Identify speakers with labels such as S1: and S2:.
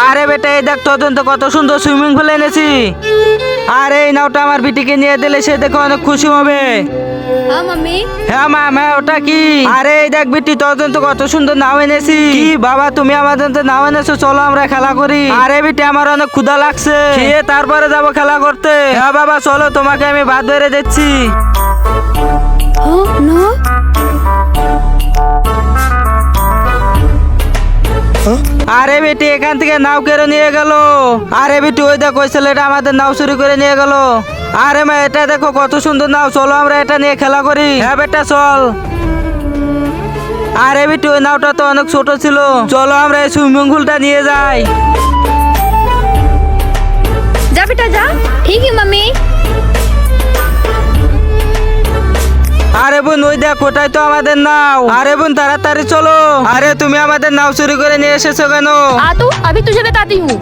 S1: আরে বেটা এই দেখ তোর জন্য তো কত সুন্দর সুইমিং পুল এনেছি। আর এই নাওটা আমার বিটিকে নিয়ে দিলে সে দেখে অনেক খুশি হবে।
S2: हाँ मम्मी।
S1: হ্যাঁ মা মা ওটা কি? আরে এই দেখ বিটি তোর জন্য তো কত সুন্দর নাও এনেছি। কি বাবা তুমি আমাদের জন্য নাও এনেছো, চলো আমরা খেলা করি। আরে বিটি আমার অনেক ক্ষুধা লাগছে, খেয়ে তারপরে যাবো খেলা করতে। হ্যাঁ বাবা চলো তোমাকে আমি ভাত বেড়ে দিচ্ছি।
S2: हाँ ना।
S1: আরে বেটি এখান থেকে নাও কেড়ে নিয়ে গেল। আরে বেটি ওই দেখো ওই ছেলেটা আমাদের নাও চুরি করে নিয়ে গেল। আরে মা এটা দেখো কত সুন্দর নাও, চলো আমরা এটা নিয়ে খেলা করি। হ্যাঁ বেটা চল। আরে বেটি ওই নাওটা তো অনেক ছোট ছিল, চলো আমরা এই সুইমিং পুলটা নিয়ে যাই।
S2: जा बेटा जा। ठीक है मम्मी।
S1: আরে বোন ওই দেখ ওটাই তো আমাদের নাও। আরে বোন তাড়াতাড়ি চলো। আরে তুমি আমাদের নাও চুরি করে নিয়ে এসেছো কেন?
S2: आ तो अभी तुझे बताती हूँ।